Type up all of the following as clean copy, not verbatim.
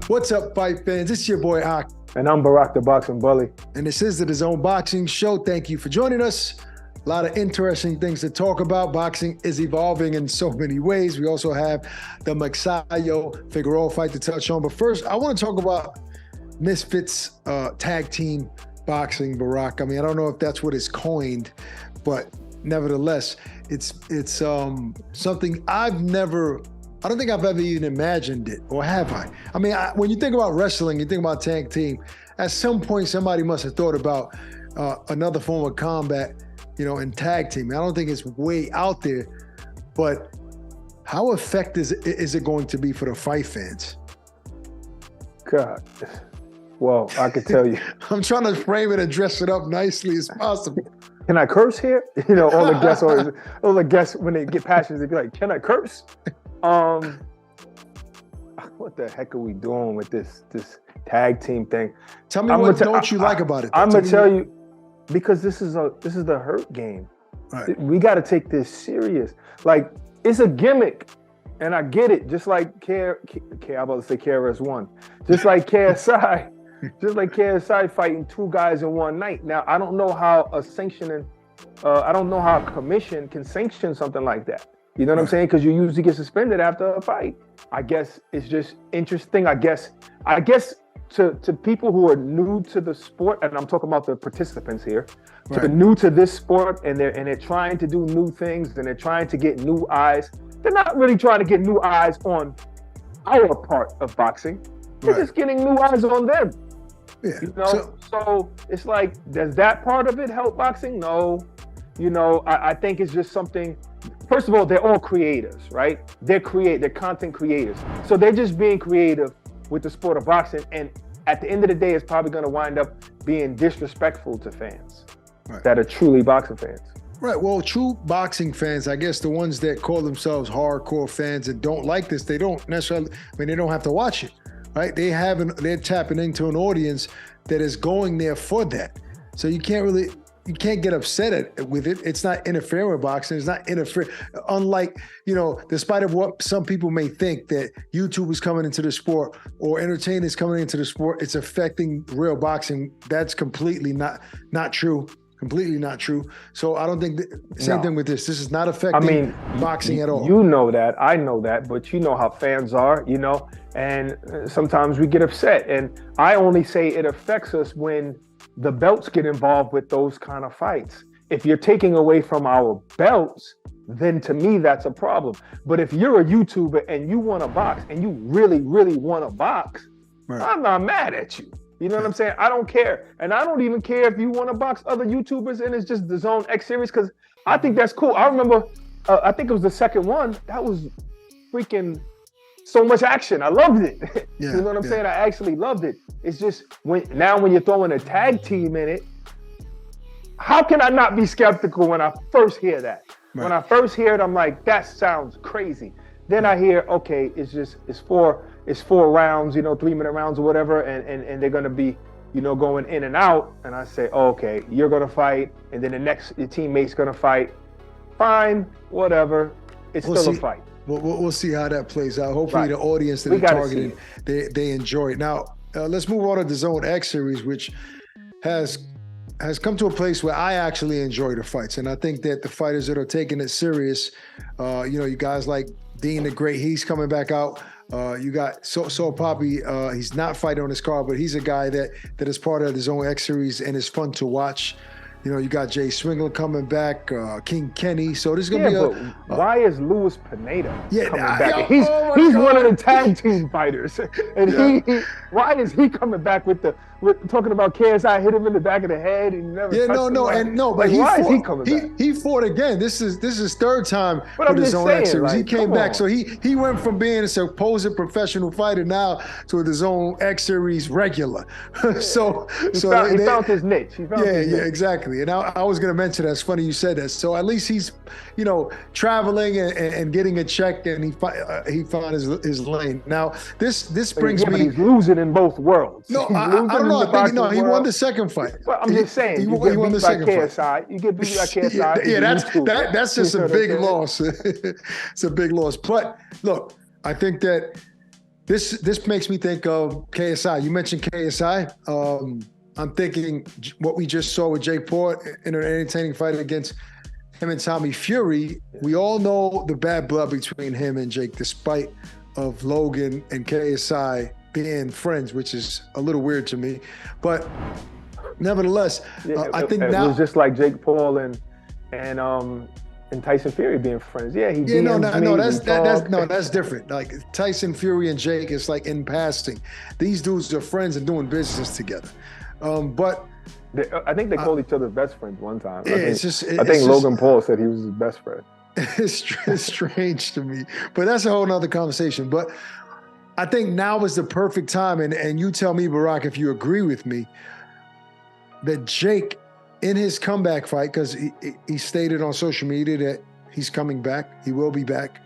What's up, fight fans? It's your boy Akin. And I'm Barak, the boxing bully. And this is the DAZN Boxing Show. Thank you for joining us. A lot of interesting things to talk about. Boxing is evolving in so many ways. We also have the Magsayo Figueroa fight to touch on. But first, I want to talk about Misfits tag team boxing, Barak. I mean, I don't know if that's what is coined, but nevertheless, it's something I don't think I've ever even imagined it, or have I? I mean, when you think about wrestling, you think about tag team, at some point somebody must have thought about another form of combat, in tag team. I don't think it's way out there, but how effective is it going to be for the fight fans? God, well, I can tell you. I'm trying to frame it and dress it up nicely as possible. Can I curse here? All the guests when they get passionate, they be like, "Can I curse?" What the heck are we doing with this tag team thing? Tell me what don't you like about it? I'm gonna tell you, because this is the hurt game. Right. We got to take this serious. Like, it's a gimmick, and I get it. Just like I'm about to say KRS-One, just like KSI, just like KSI fighting two guys in one night. Now I don't know how I don't know how a commission can sanction something like that. You know what I'm saying? Because you usually get suspended after a fight. I guess it's just interesting. I guess to people who are new to the sport, and I'm talking about the participants here, right, to new to this sport, and they're trying to do new things, and they're trying to get new eyes. They're not really trying to get new eyes on our part of boxing. They're just getting new eyes on them. Yeah. So it's like, does that part of it help boxing? No. I think it's just something. First of all, they're all creators, right? They're content creators. So they're just being creative with the sport of boxing. And at the end of the day, it's probably going to wind up being disrespectful to fans that are truly boxing fans. Right. Well, true boxing fans, I guess the ones that call themselves hardcore fans and don't like this, they don't necessarily, they don't have to watch it, right? They're tapping into an audience that is going there for that. So you can't get upset with it. It's not interfering with boxing. It's not interfering. Unlike, despite of what some people may think that YouTube is coming into the sport or entertainers coming into the sport, it's affecting real boxing. That's completely not true. Completely not true. So I don't think same thing with this. This is not affecting boxing at all. You know that, I know that, but you know how fans are, and sometimes we get upset. And I only say it affects us when the belts get involved with those kind of fights. If you're taking away from our belts, then to me, that's a problem. But if you're a YouTuber and you want to box and you really, really want to box, I'm not mad at you. You know what I'm saying? I don't care. And I don't even care if you want to box other YouTubers and it's just the DAZN X series, because I think that's cool. I remember, I think it was the second one. That was freaking so much action. I loved it. You know what I'm saying? I actually loved it. It's just when you're throwing a tag team in it, how can I not be skeptical when I first hear that? Right. When I first hear it, I'm like, that sounds crazy. Then I hear, okay, it's four rounds, 3-minute rounds or whatever, and they're gonna be, going in and out. And I say, okay, you're gonna fight, and then your teammate's gonna fight. Fine, whatever. It's still a fight. We'll see how that plays out. Hopefully the audience that they're targeting, they enjoy it. Now, let's move on to the DAZN X series, which has come to a place where I actually enjoy the fights. And I think that the fighters that are taking it serious, you guys like Dean the Great, he's coming back out. You got So Poppy, he's not fighting on his card, but he's a guy that is part of the DAZN X series and is fun to watch. You got Jay Swingler coming back, King Kenny. So this is gonna be why is Luis Pineda coming back? He's one of the tag team fighters, and why is he coming back with talking about KSI hit him in the back of the head and never touched him? But why is he coming back? He fought again. This is third time for the DAZN X series. He came back, so he went from being a supposed professional fighter now to the DAZN X series regular. He found his niche. Exactly. And I was going to mention that. It's funny you said that. So at least he's, traveling and getting a check, and he found his lane. Now this brings me. He's losing in both worlds. No, I don't know. I think he won the second fight. Well, I'm just saying. He won the second fight. You get beat by KSI. Yeah, that's just a big loss. It's a big loss. But look, I think that This makes me think of KSI. You mentioned KSI. I'm thinking what we just saw with Jake Paul in an entertaining fight against him and Tommy Fury. We all know the bad blood between him and Jake, despite of Logan and KSI being friends, which is a little weird to me. But nevertheless, I think it now was just like Jake Paul and Tyson Fury being friends. Yeah, he that's different. Like Tyson Fury and Jake, it's like in passing. These dudes are friends and doing business together. But I think they called each other best friends one time. Yeah, I think Logan Paul said he was his best friend. It's strange to me, but that's a whole nother conversation. But I think now is the perfect time, and you tell me, Barak, if you agree with me, that Jake, in his comeback fight, because he stated on social media that he's coming back, he will be back,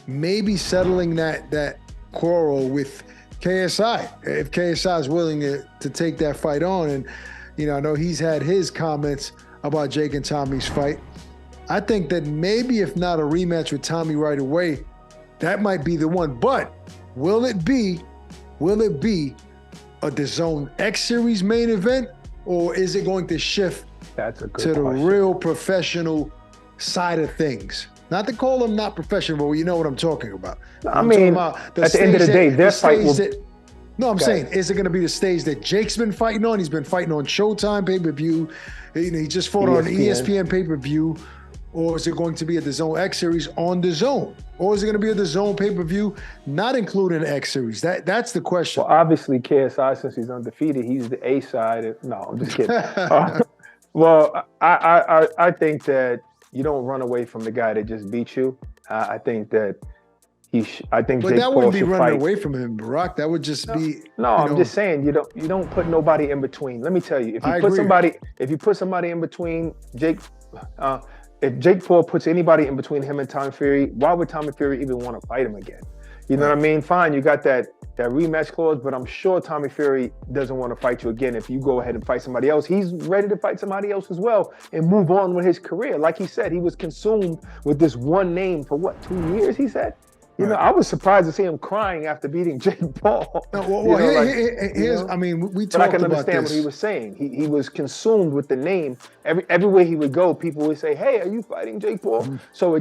maybe settling that quarrel with KSI, if KSI is willing to take that fight on. And, I know he's had his comments about Jake and Tommy's fight. I think that maybe if not a rematch with Tommy right away, that might be the one. But will it be a DAZN X Series main event, or is it going to shift to the real professional side of things? Not to call them not professional, but you know what I'm talking about. I mean, at the end of the day, their fight will... No, I'm saying, is it going to be the stage that Jake's been fighting on? He's been fighting on Showtime pay-per-view. He just fought on ESPN pay-per-view. Or is it going to be a DAZN X Series on DAZN? Or is it going to be a DAZN pay-per-view not including X Series? That's the question. Well, obviously, KSI, since he's undefeated, he's the A side. No, I'm just kidding. Well, I think that you don't run away from the guy that just beat you. I think that but Jake that wouldn't be running away from him, Barak. That would just be. No, I'm just saying you don't put nobody in between. Let me tell you, if you put somebody in between Jake, if Jake Paul puts anybody in between him and Tommy Fury, why would Tommy Fury even want to fight him again? You know what I mean? Fine, you got that rematch clause, but I'm sure Tommy Fury doesn't want to fight you again if you go ahead and fight somebody else. He's ready to fight somebody else as well and move on with his career. Like he said, he was consumed with this one name for 2 years, he said? I was surprised to see him crying after beating Jake Paul. I mean, we talked about this. But I can understand what he was saying. He was consumed with the name. Everywhere he would go, people would say, "Hey, are you fighting Jake Paul?" Mm-hmm. So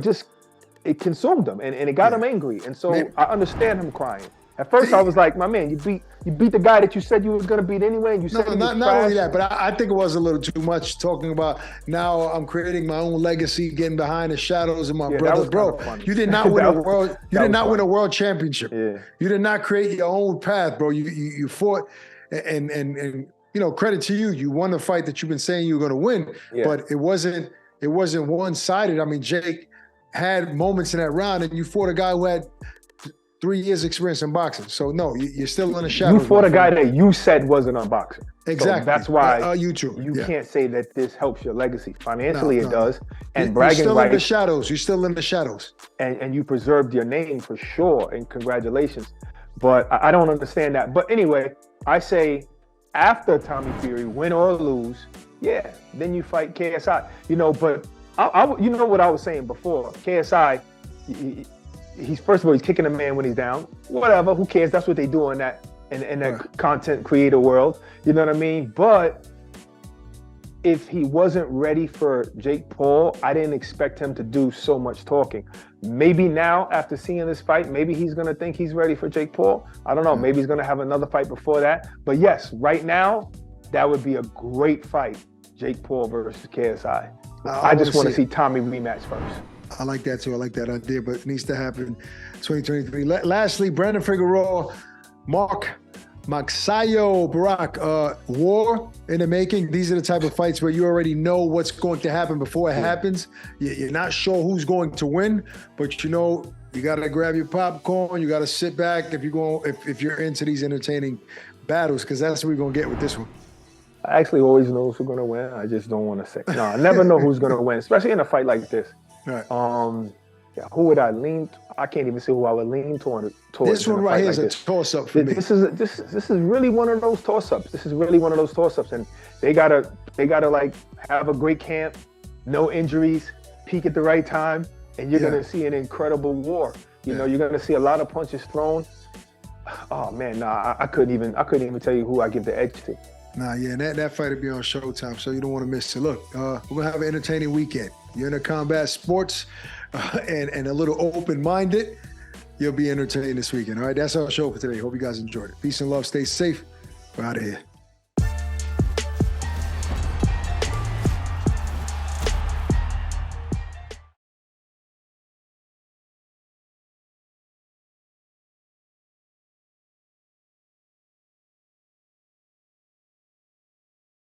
it consumed him and it got him angry. And so I understand him crying. At first, I was like, "My man, you beat the guy that you said you was going to beat anyway." And you said not only that, but I think it was a little too much talking about now I'm creating my own legacy, getting behind the shadows of my brother. Bro, you did not win a world. You did not win a world championship. Yeah. You did not create your own path, bro. You fought, and credit to you. You won the fight that you've been saying you were going to win, but it wasn't one-sided. I mean, Jake had moments in that round, and you fought a guy who had 3 years experience in boxing. So no, you're still in the shadows. You fought a guy that you said wasn't a boxer. Exactly. So that's why you can't say that this helps your legacy. Financially, it does. And you're still in the shadows. You're still in the shadows. And you preserved your name for sure. And congratulations. But I don't understand that. But anyway, I say after Tommy Fury, win or lose, then you fight KSI. But you know what I was saying before. KSI, he's first of all, he's kicking a man when he's down. Whatever, who cares? That's what they do in that content creator world. You know what I mean? But if he wasn't ready for Jake Paul, I didn't expect him to do so much talking. Maybe now, after seeing this fight, maybe he's gonna think he's ready for Jake Paul. I don't know. Maybe he's gonna have another fight before that. But yes, right now, that would be a great fight. Jake Paul versus KSI. I just want to see Tommy rematch first. I like that too. I like that idea, but it needs to happen 2023. Lastly, Brandon Figueroa, Mark Magsayo, Barak, war in the making. These are the type of fights where you already know what's going to happen before it happens. You're not sure who's going to win, but you got to grab your popcorn. You got to sit back if you're into these entertaining battles, because that's what we're going to get with this one. I actually always know who's going to win. I just don't want to say. No, I never know who's going to win, especially in a fight like this. Right. Who would I lean? I can't even see who I would lean towards. This one right here is a toss-up for me. This is really one of those toss-ups. And they gotta like have a great camp, no injuries, peak at the right time, and you're gonna see an incredible war. You know, you're gonna see a lot of punches thrown. Oh man, nah, I couldn't even tell you who I give the edge to. Nah, yeah, and that fight will be on Showtime, so you don't want to miss it. Look, we're gonna have an entertaining weekend. You're into combat sports and a little open-minded. You'll be entertained this weekend. All right, that's our show for today. Hope you guys enjoyed it. Peace and love. Stay safe. We're out of here.